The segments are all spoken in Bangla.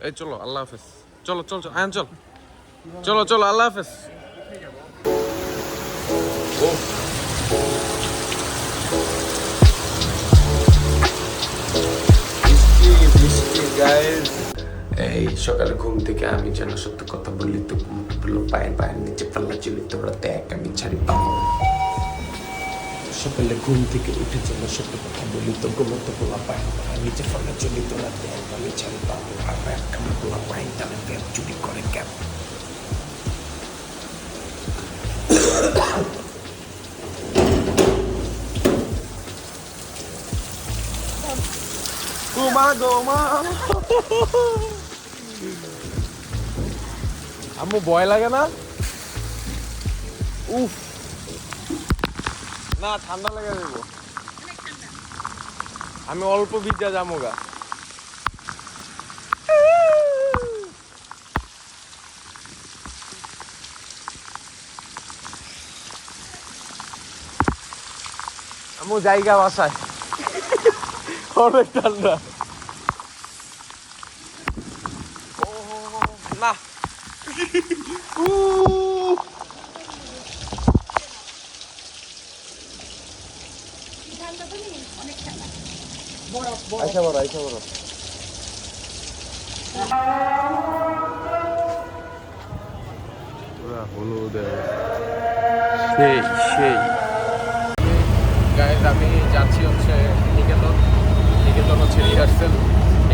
এই চলো, আল্লাহ হাফেজ। চলো চল চল, আয়ন চল, চলো চলো, আল্লাহ হাফেজ। এই সকালে ঘুম থেকে আমি যেন সত্য কথা বললি তো বললো পায়ের পায়ের নিচে পাল্লা চলি তোরা দেখ আমি ছাড়ি পাবো। সকালে ঘুম থেকে উঠে যেন সত্য কথা বলি তো গোমতো পোলা পায়ের পায়ের নিচে পাল্লা চলি তোরা দেখ আমি ছাড়ি পাবো। আর একটা পোলা পায়ের তালে দেখ চুরি করে কেন। গোমা গোমা আম্মু ভয় লাগে না? উফ না, ঠান্ডা লেগে দেব। আমি অল্প ভিজা যাবো গা। আম্মু জায়গা বাসায় অনেক ঠান্ডা। না আইসা বড় আইসা বড়। পুরা হলুদ সেই সেই। গাইজ আমি যাচ্ছি হচ্ছে নিকেতন। নিকেতন হচ্ছে রিহার্সেল।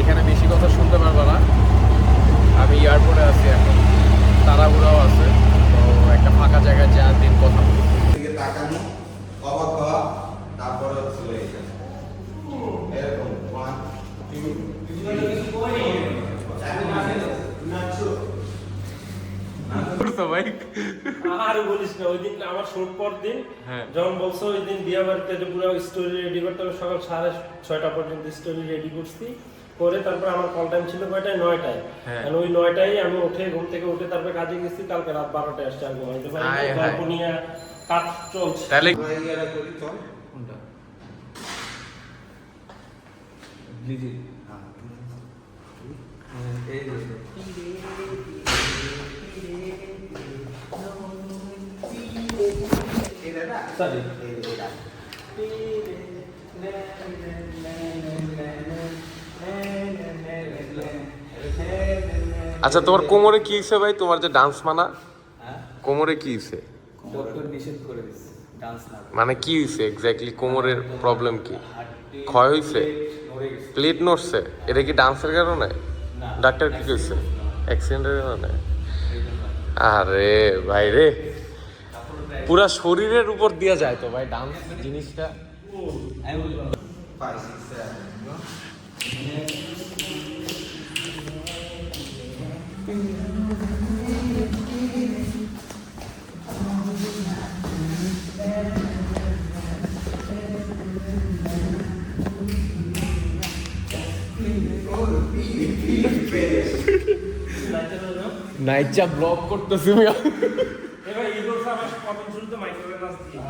এখানে বেশি কথা শুনতে পারবো না। আমি এয়ারপোর্টে আছি এখন, তাড়াহুড়াও আছে, তো একটা ফাঁকা জায়গায় যা দিন কথা বলি। তাকানো, অবাক হওয়া, তারপরে চলে গেছে এরকম 1 2 আর বলিস না, ওই দিন আমার শুট পর দিন যখন বলছো ওই দিন বিয়া বাড়িতে পুরো স্টোরি রেডি করতে হবে, সকাল 6:30 পর্যন্ত স্টোরি রেডি করছি করে তারপর আমার কল টাইম ছিল কয়টায় 9টায়। আর ওই 9টায় আমি উঠে ঘুম থেকে উঠে তারপর কাজে গেছি। কালকে রাত 12টায় আসছে আর ঘুমাইতে পারি না, গল্প নিয়ে কাজ চলছে। তাহলে ইয়ারা করি চল কোনটা লিজি এই সরি আচ্ছা, তোমার কোমরে কি হয়েছে ভাই? তোমার যে ডান্স মানা কোমরে কি হয়েছে? ডক্টর নিষেধ করে দিচ্ছে ডান্স না। মানে কি হয়েছে এক্স্যাক্টলি? কোমরের প্রবলেম কি? ক্ষয় হয়েছে? প্লেট নড়ছে? এটা কি ডান্সের কারণে? ডাক্তার কি কইছে? অ্যাক্সিডেন্টের কারণে? আরে ভাই রে, পুরা শরীরের উপর দিয়া যায় তো ভাই ডান্স জিনিসটা। আমি বলি 5 6 7 নাইচা ব্লগ করতেছি আমি। এবার ঈদুল সাহেব কমেন্ট শুনতে মাইক্রোওয়েভ নাচ দিয়ে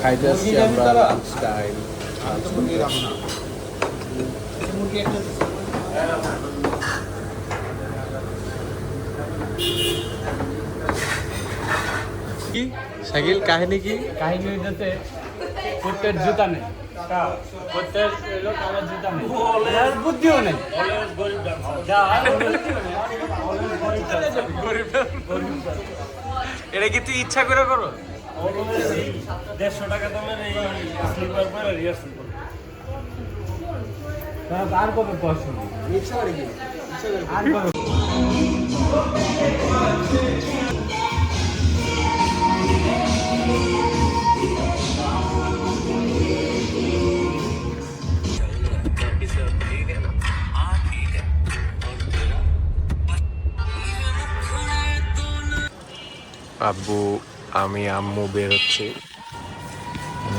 খাইতে আসছি আমরা লাঞ্চ টাইম। কি শাকিল কাহিনী কি? কাহিনী হইতেছে কুত্তের জুতা নেই, কুত্তের লোক আমার জুতা নেই, আর বুদ্ধিও নেই। এটা কি তুই ইচ্ছা করে করো? 150 টাকা দামের এই স্লিপার পরে রিহার্সাল করবে। আর কবে পছন্দ ইচ্ছা করে কি আর কবে আব্বু আমি আম্মু বেরোচ্ছি।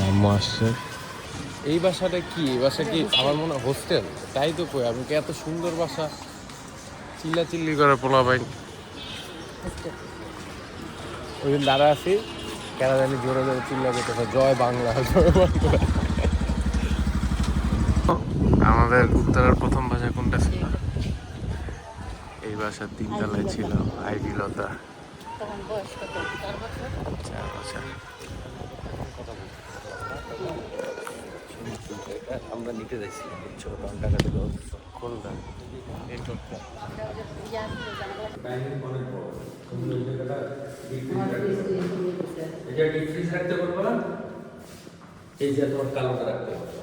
আম্মু আসছে। এই বাসাটা কি? এই বাসা কি আমার মনে হয় হোস্টেল? তাই তো কই, আমি কি এত সুন্দর বাসা চিল্লা চিল্লি করে পোলা ভাই। ওই দিন দাঁড়া আছি কেন জানি জোরে জোরে চিল্লা যেতেছে জয় বাংলা জয় বাংলা। আমাদের উত্তরের প্রথম বাসা কোনটা ছিল? এই বাসার 3 তলায় ছিল আইডিলতা। তখন বয়স কত? 4 বছর? 4 বছর। আমরা নিতে যাচ্ছিলাম ছোট টাকা দিল কোনটা? এই টোটটা। এটা ডিপ ফ্রিজ রাখতে পারবো না, এই যে তোমার কালোটা রাখতে পারবো,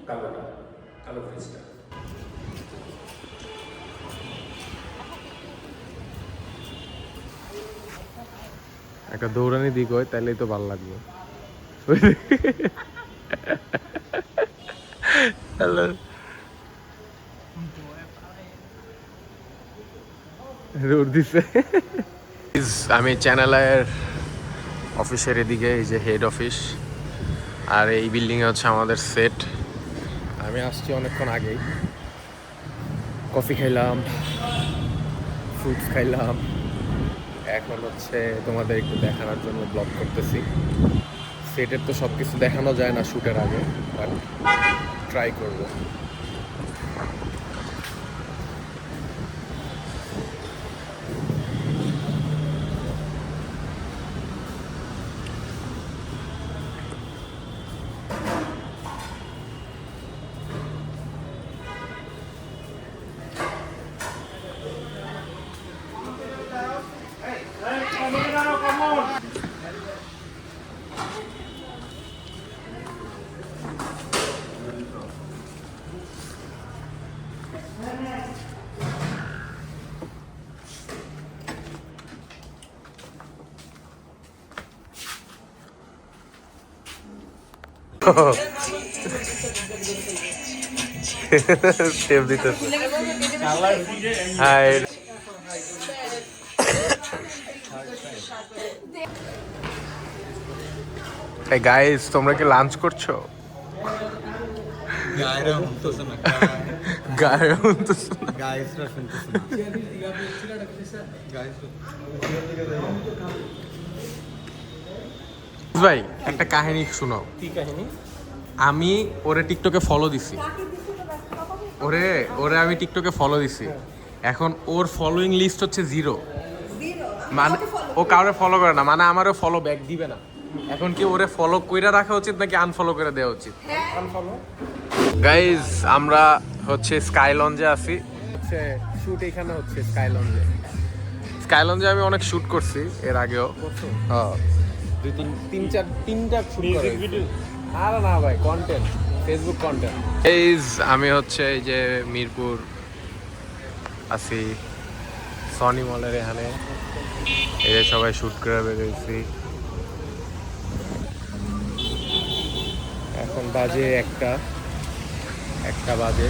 কালোটা, কালো ফ্রিজটা। একটা দৌড়ানি দিক হয় তাহলেই তো ভালো লাগবে। হ্যালো, রোড দিছে। আমি চ্যানেলের অফিসের এদিকে, এই যে হেড অফিস, আর এই বিল্ডিংয়ে হচ্ছে আমাদের সেট। আমি আসছি অনেকক্ষণ আগেই, কফি খাইলাম, ফ্রুটস খাইলাম, এখন হচ্ছে তোমাদের একটু দেখানোর জন্য ব্লগ করতেছি। সেটের তো সব কিছু দেখানো যায় না শ্যুটের আগে, বাট ট্রাই করব। সেভ দিতেছে। হাই গাইস, তোমরা কি লাঞ্চ করছো? গায়রা শুনতেছে না, গায়ে উঠতেছে না। গায়সরা শুনতেছে না, গায়স ভাই একটা কাহিনী শোনাও। কি কাহিনী? আমি ওরে টিকটকে ফলো দিছি, ওরে আমি টিকটকে ফলো দিছি। এখন ওর ফলোইং লিস্ট হচ্ছে 0, মানে ও কাউরে ফলো করে না, মানে আমারও ফলো ব্যাক দিবে না। এখন কি ওরে ফলো কইরা রাখা উচিত নাকি আনফলো করে দেওয়া উচিত? আনফলো। গাইজ, আমরা হচ্ছে স্কাই লঞ্জে আছি, হচ্ছে শুট এখানে হচ্ছে স্কাই লঞ্জে। স্কাই লঞ্জে আমি অনেক শুট করছি এর আগেও। হ্যাঁ, 3-4 শুট করে। আরে না ভাই, কন্টেন্ট, ফেসবুক কন্টেন্ট। আমি হচ্ছে এই যে মিরপুর আছি, সনি মলের এখানে, এই যে সবাই শুট করে বেরিয়েছি। এখন বাজে একটা বাজে।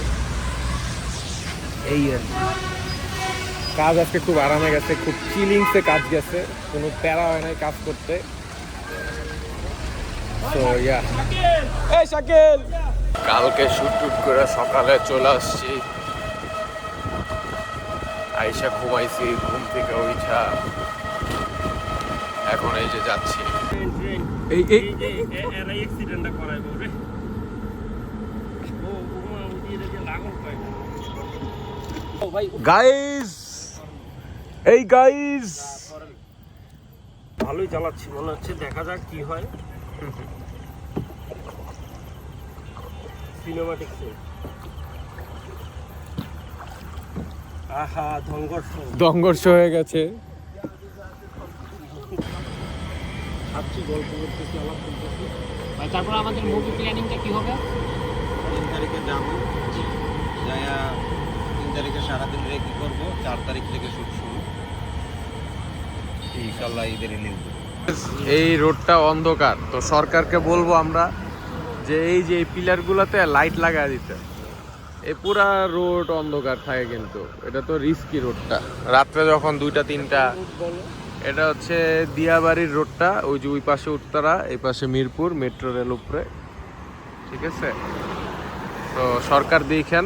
এই আর কি। কাজ আজকে খুব আরামে গেছে, খুব চিলিংসে কাজ গেছে, কোনো প্যারা হয় নাই কাজ করতে। তো ইয়া, এই শাকিল, কালকে শুট করে সকালে চলে আসছি, আইসা ঘুমাইছি, ঘুম থেকে উঠা এখন এই যে যাচ্ছি। এই এরা অ্যাক্সিডেন্টটা করাইবো রে। ও উমা উঠিয়ে রেখে লাগল কয়টা। ও ভাই গাইস, এই গাইস, ভালোই চালাচ্ছি মনে হচ্ছে, দেখা যাক কি হয়। Cinematic scene. আহা, সংঘর্ষ হয়ে গেছে। ভাবছি গল্প করতেছি, আলাপ করতেছি। ভাই তারপর আমাদের মুভি প্ল্যানিংটা কি হবে? 3 তারিখে যাবো, যাইয়া 3 তারিখে সারাদিন রেখে করবো, 4 তারিখ থেকে শুট শুরু, ইনশাল্লাহ ঈদের রিলিজ। এই রোডটা অন্ধকার, তো সরকারকে বলবো আমরা যে এই যে এই পিলারগুলোতে লাইট লাগায় দিতে। এই পুরা রোড অন্ধকার থাকে, কিন্তু এটা তো রিস্কি রোডটা, রাত্রে যখন 2টা-3টা। এটা হচ্ছে দিয়াবাড়ির রোডটা, ওই যে ওই পাশে উত্তরা, এই পাশে মিরপুর মেট্রো রেল উপরে, ঠিক আছে? তো সরকার দেখেন,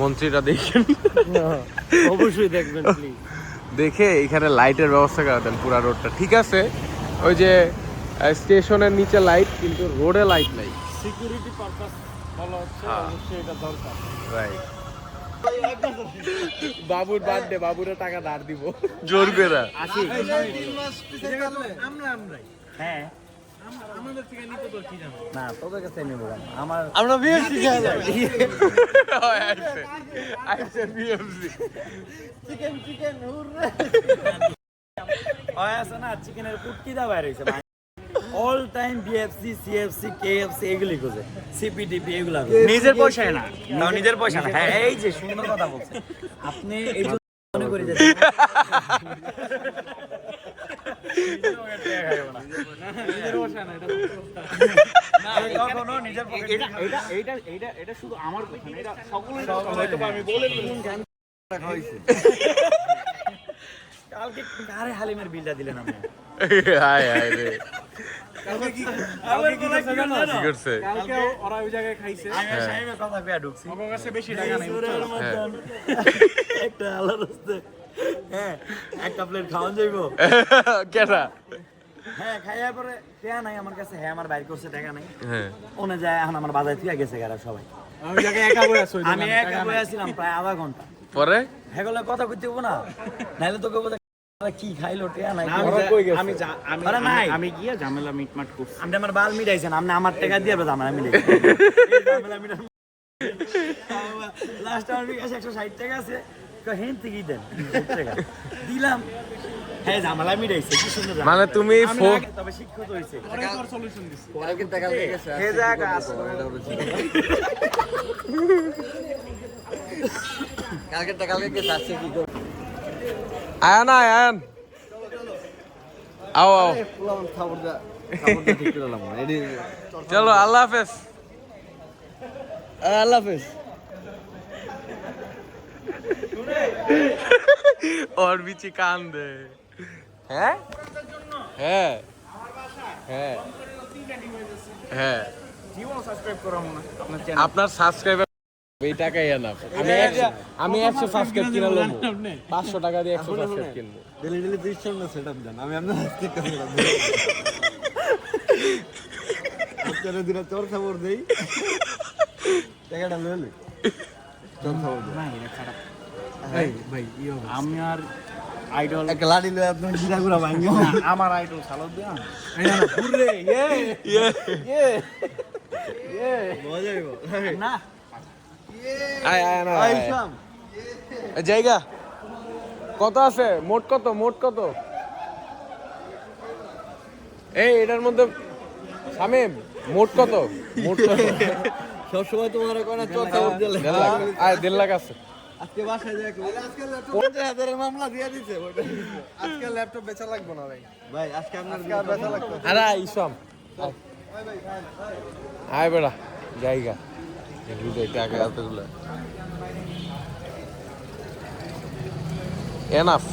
মন্ত্রীরা দেখেন, অবশ্যই দেখবেন প্লিজ। দেখে এখানে লাইটের ব্যবস্থা করে দেন পুরো রোডটা। ঠিক আছে, ওই যে স্টেশনের নিচে লাইট, কিন্তু রোডে লাইট নাই। সিকিউরিটি পারপাস বলা হচ্ছে, অবশ্যই এটা দরকার। রাইট। বাবুর বার্থডে, বাবুরে টাকা ধার দিব জোর করে। হ্যাঁ আমাদের থেকে নিতে তো কি জানো না তোদের কাছে নেবো আমার আমরা বিএফসি খেলা যাই। আইছে বিএফসি। চিকেন হুররে ওই আছে না চিকেনের পুটকি দা বাইরে হইছে all time BFC CFC KFC এগুলি খোঁজে সিপিডিপি এগুলা নিজের পয়সায় না না নিজের পয়সা না। হ্যাঁ এই যে সুন্দর কথা বলছে আপনি এই যে মনে করি যে এটা শুধু আমার কথা না, এটা সকলের কথা। হয়তো আমি বলে কালকে আরে হালিমের বিলটা দিলেন আপনি। হাই হাই রে, কালকে কি কি করছে? কালকে ওরা ওই জায়গায় খাইছে, আমি সাহেবের কথা কইয়া ঢুকছি আমার কাছে বেশি টাকা নাই। একটা আলাদা রাস্তা হ্যাঁ একটা প্লেট খাওয়ান যাইবো কেটা? হ্যাঁ খাইয়া পরে টাকা নাই আমার কাছে। হ্যাঁ আমার বাইর করছে টাকা নাই, হ্যাঁ ওনে যায় এখন আমার বাজার থেকে গেছে গারা সবাই। আমি ওই জায়গায় একা বসে আছি, আমি একা বসেছিলাম প্রায় আধা ঘন্টা। পরে হ্যাঁ গেলে কথা কইতে হবো না, নাইলে তোকে বলে কি খাইলো টাকা নাই। আমি গিয়া ঝামেলা মিটমাট করছি। আপনি আমার বাল মিটাইছেন, আপনি আমার টাকা দিয়ে ঝামেলা মিটাই লাস্ট আমার বিকাশে 160 টাকা আছে, হেন থেকেই দেন দিলাম। হ্যাঁ ঝামেলা মিটাইছে, কি সুন্দর ঝামেলা। মানে তুমি তবে শিক্ষিত হয়েছে। সলিউশন দিছি। আয়ান আয়ান আও আও, চলো আল্লাহ হাফেজ। আল্লাহ হাফেজ। ওর বিচি কান দে। হ্যাঁ হ্যাঁ হ্যাঁ হ্যাঁ, সাবস্ক্রাইব করা মনে আপনার আপনার সাবস্ক্রাইবার এই টাকাই এনাফ। আমি 100 সাবস্ক্রাইব কিনা লব, 500 টাকা দিয়ে 100 সাবস্ক্রাইব কিনবো। ডেলি ডেলি 30 না সেটআপ দেন, আমি আপনার আজকে কাজ করব। আজকের দিনে তোর খবর দেই, টাকাটা লইলে তোর খবর দেই। না এটা খারাপ। ভাই ভাই আমি আর আইডল এক লাড়ি লয়ে আপনি জিরাগুড়া ভাঙিও। আমার আইডল সালাদ দেন। পুরে ইয়ে ইয়ে ইয়ে মজা হইব না। আয় আয় না আই শাম জায়গা কত আছে? মোট কত? মোট কত? এই এটার মধ্যে শামিম মোট কত? মোট কত? সব সময় তোমার কোনা চোখ খবর দিলে 1.5 লাখ। আয় 1.5 লাখ আছে। আজকে বাসায় যাই আজকে ল্যাপটপ 50,000 মামলা দিয়া দিছে। আজকে ল্যাপটপ বেচা লাগবে না ভাই। ভাই আজকে আপনার বেচা লাগতো। আরে ইসম আয় বেড়া জায়গা এগুলো টাকা এতগুলো এনাফ।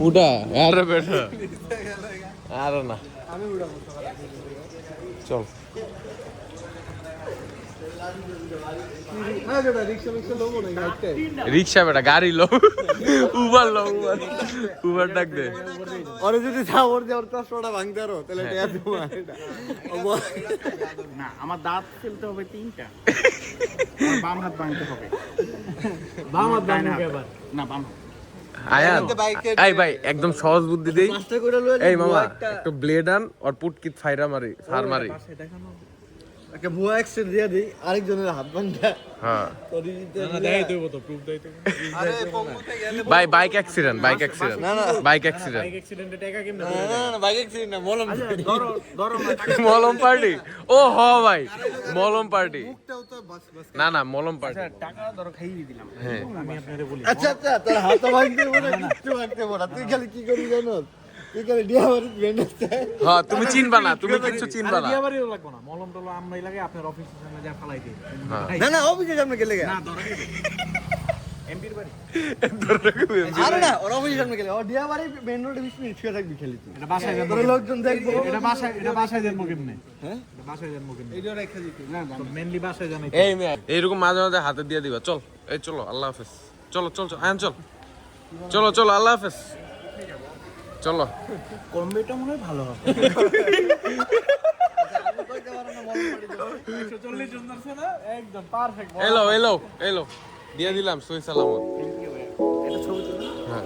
উঠা আরে বেটা আরে না চল রিক্সা বেটা গাড়ি লো, উবার লো, উবার ডাক দে। ওরে যদি সাবর দিয়ে ওর কষ্টটা ভাঙতে পারো তাহলে এটা তোমার না আমার দাঁত ফেলতে হবে 3টা, আর বাম হাত ভাঙতে হবে। বাম হাত ভাঙবে এবার না বাম আয়ান এই ভাই একদম সহজ বুদ্ধি দেই। মাস্টার করে লয়ে এই মামা একটু ব্লেড আন আর পুটকিত ফাইরা মারি ফার মারি। একটা ভুয়া অ্যাক্সিডেন্ট দিয়া দিই, আরেকজনের হাত ভাঙা। হ্যাঁ তোরি দেই দেব তো প্রুফ দেই তো। আরে পঙ্গুতে গেলে ভাই bike accident, bike accident, bike accident, অ্যাক্সিডেন্টে টাকা কেমনে না বাইক অ্যাক্সিডেন্ট না মলম ধরো ধরো না টাকা মলম পার্টি। ও হ ভাই মলম পার্টি। মুখটাও তো বাস বাস। না না মলম পার্টি। টাকা ধরো খাইয়ে দিলাম। হ্যাঁ আমি আপনারে বলি আচ্ছা আচ্ছা তোর হাত ভাঙতে বলে কিচ্ছু ভাঙতে বলা, তুই খালি কি করি জানো? তুই খালি ডিয়াবারি বেন্ডাতে। হ্যাঁ তুমি চিনবা না, তুমি কিছু চিনবা না। বিয়াবাড়িও লাগবে না, মলম টলম আমরাই লাগে, আপনার অফিসের সামনে যা ফালাই দিই। হ্যাঁ না না অফিসে সামনে গেলে না ধরো এমপির বাড়ি আরে না ওরা অফিসের সামনে গেলে ও দিয়া বাড়ি মেন রোডে 20 মিনিট শুয়ে থাকবি খালি তুই এটা বাসায় তোর লোকজন দেখবো এটা বাসায় জন্ম কেমনে হ্যাঁ এটা বাসায় জন্ম কেমনে এইটা রেখে দিতে না মেনলি বাসায় জানাই এই মেয়ে এইরকম মাঝে মাঝে হাতে দিয়ে দিবা চল এই চলো আল্লাহ হাফেজ চলো চল চল আয়ন চল চলো চলো আল্লাহ হাফেজ চলো কম্বিটা মনে হয় ভালো হবে একদম পারফেক্ট এলো এলো এলো দিয়ে দিলাম সই সালামত এটা ছবি তুলে হ্যাঁ